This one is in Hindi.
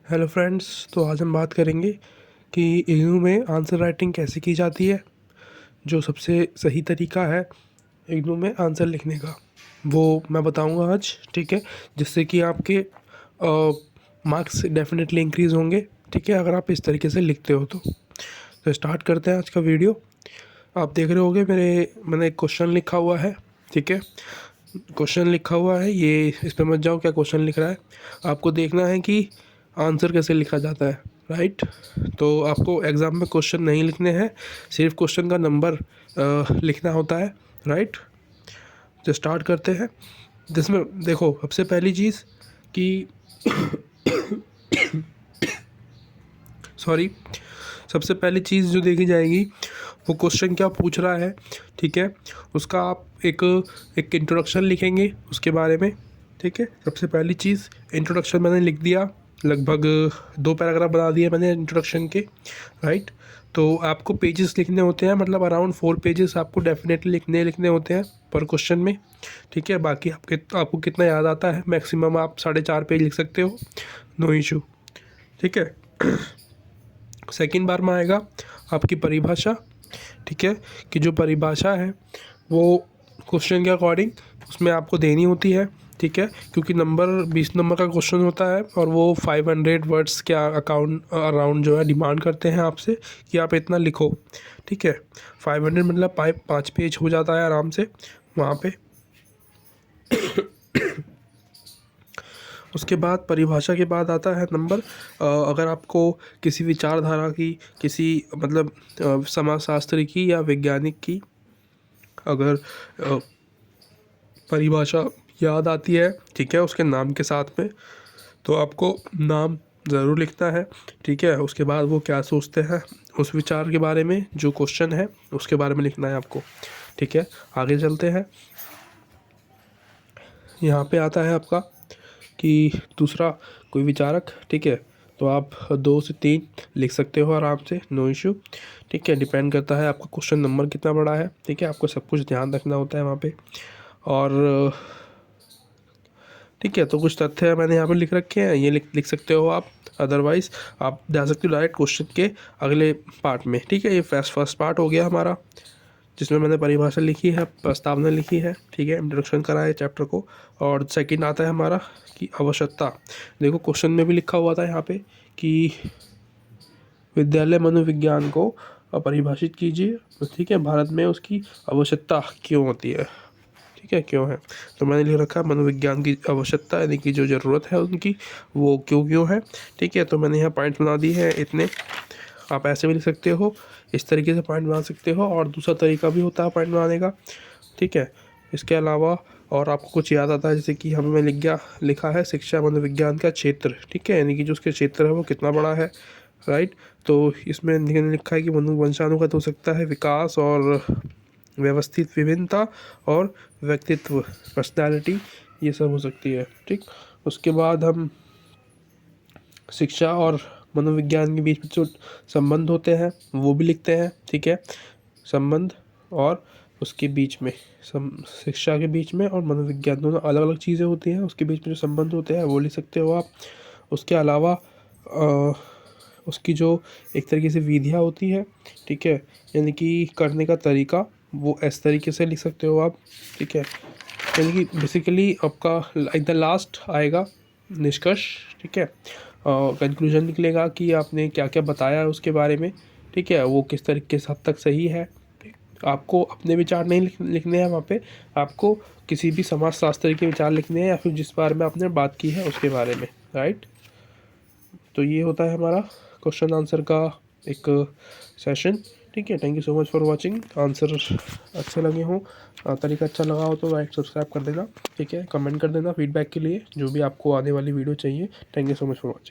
हेलो फ्रेंड्स, तो आज हम बात करेंगे कि इग्नू में आंसर राइटिंग कैसे की जाती है। जो सबसे सही तरीका है इग्नू में आंसर लिखने का वो मैं बताऊंगा आज, ठीक है। जिससे कि आपके मार्क्स डेफिनेटली इंक्रीज़ होंगे, ठीक है, अगर आप इस तरीके से लिखते हो तो स्टार्ट करते हैं आज का वीडियो। आप देख रहे होगे मैंने एक क्वेश्चन लिखा हुआ है, ठीक है। क्वेश्चन लिखा हुआ है, ये इस पे मत जाओ क्या क्वेश्चन लिख रहा है। आपको देखना है कि आंसर कैसे लिखा जाता है, राइट। तो आपको एग्ज़ाम में क्वेश्चन नहीं लिखने हैं, सिर्फ क्वेश्चन का नंबर लिखना होता है, राइट। तो स्टार्ट करते हैं। जिसमें देखो सबसे पहली चीज़ कि सॉरी, सबसे पहली चीज़ जो देखी जाएगी वो क्वेश्चन क्या पूछ रहा है, ठीक है। उसका आप एक इंट्रोडक्शन लिखेंगे उसके बारे में, ठीक है। सबसे पहली चीज़ इंट्रोडक्शन मैंने लिख दिया, लगभग 2 पैराग्राफ बना दिए मैंने इंट्रोडक्शन के, राइट। तो आपको पेजेस लिखने होते हैं, मतलब अराउंड 4 पेजेस आपको डेफिनेटली लिखने होते हैं पर क्वेश्चन में, ठीक है। बाकी आपको कितना याद आता है, मैक्सिमम आप 4.5 पेज लिख सकते हो, नो इशू, ठीक है। सेकंड बार में आएगा आपकी परिभाषा, ठीक है। कि जो परिभाषा है वो क्वेश्चन के अकॉर्डिंग उसमें आपको देनी होती है, ठीक है। क्योंकि 20 नंबर का क्वेश्चन होता है और वो 500 वर्ड्स के अराउंड जो है डिमांड करते हैं आपसे कि आप इतना लिखो, ठीक है। 500 मतलब 5 पेज हो जाता है आराम से वहाँ पे। उसके बाद परिभाषा के बाद आता है नंबर। अगर आपको किसी विचारधारा की, किसी मतलब समाजशास्त्री की या वैज्ञानिक की अगर परिभाषा याद आती है, ठीक है, उसके नाम के साथ में, तो आपको नाम ज़रूर लिखना है, ठीक है। उसके बाद वो क्या सोचते हैं उस विचार के बारे में, जो क्वेश्चन है उसके बारे में लिखना है आपको, ठीक है। आगे चलते हैं। यहाँ पे आता है आपका कि दूसरा कोई विचारक, ठीक है। तो आप 2 से 3 लिख सकते हो आराम से, नो इशू, ठीक है। डिपेंड करता है आपका क्वेश्चन नंबर कितना बड़ा है, ठीक है। आपको सब कुछ ध्यान रखना होता है वहाँ पे। और ठीक है, तो कुछ तथ्य मैंने यहाँ पर लिख रखे हैं, ये लिख सकते हो आप। अदरवाइज़ आप जा सकते हो डायरेक्ट क्वेश्चन के अगले पार्ट में, ठीक है। ये फर्स्ट पार्ट हो गया हमारा, जिसमें मैंने परिभाषा लिखी है, प्रस्तावना लिखी है, ठीक है, इंट्रोडक्शन करा है चैप्टर को। और सेकंड आता है हमारा कि आवश्यकता। देखो क्वेश्चन में भी लिखा हुआ था यहाँ पे कि विद्यालय मनोविज्ञान को परिभाषित कीजिए, ठीक है। भारत में उसकी आवश्यकता क्यों होती है, ठीक है, क्यों है। तो मैंने लिख रखा है मनोविज्ञान की आवश्यकता, यानी कि जो ज़रूरत है उनकी वो क्यों है, ठीक है। तो मैंने यहाँ पॉइंट बना दिए हैं इतने। आप ऐसे भी लिख सकते हो, इस तरीके से पॉइंट बना सकते हो, और दूसरा तरीका भी होता है पॉइंट बनाने का, ठीक है। इसके अलावा और आपको कुछ याद आता है, जैसे कि हमें लिखा है शिक्षा मनोविज्ञान का क्षेत्र, ठीक है, यानी कि जो उसके क्षेत्र है वो कितना बड़ा है, राइट। तो इसमें लिखा है कि वंशानुगत हो सकता है, विकास और व्यवस्थित विभिन्नता और व्यक्तित्व, पर्सनालिटी, ये सब हो सकती है, ठीक। उसके बाद हम शिक्षा और मनोविज्ञान के बीच में जो संबंध होते हैं वो भी लिखते हैं, ठीक है। संबंध और उसके बीच में शिक्षा के बीच में और मनोविज्ञान दोनों अलग अलग चीज़ें होती हैं, उसके बीच में जो संबंध होते हैं वो लिख सकते हो आप। उसके अलावा उसकी जो एक तरीके से विधियाँ होती है, ठीक है, यानी कि करने का तरीका, वो इस तरीके से लिख सकते हो आप, ठीक है। यानी कि बेसिकली आपका लाइक द लास्ट आएगा निष्कर्ष, ठीक है। कंक्लूजन निकलेगा कि आपने क्या क्या बताया है उसके बारे में, ठीक है, वो किस तरीके से हद तक सही है। आपको अपने विचार नहीं लिखने हैं वहाँ पे, आपको किसी भी समाजशास्त्री के विचार लिखने हैं या फिर जिस बारे में आपने बात की है उसके बारे में, राइट। तो ये होता है हमारा क्वेश्चन आंसर का एक सेशन, ठीक है। Thank you so much for watching. Answer अच्छे लगे हों, तरीका अच्छा लगा हो तो लाइक सब्सक्राइब कर देना, ठीक है। कमेंट कर देना फीडबैक के लिए, जो भी आपको आने वाली वीडियो चाहिए। Thank you so much for watching.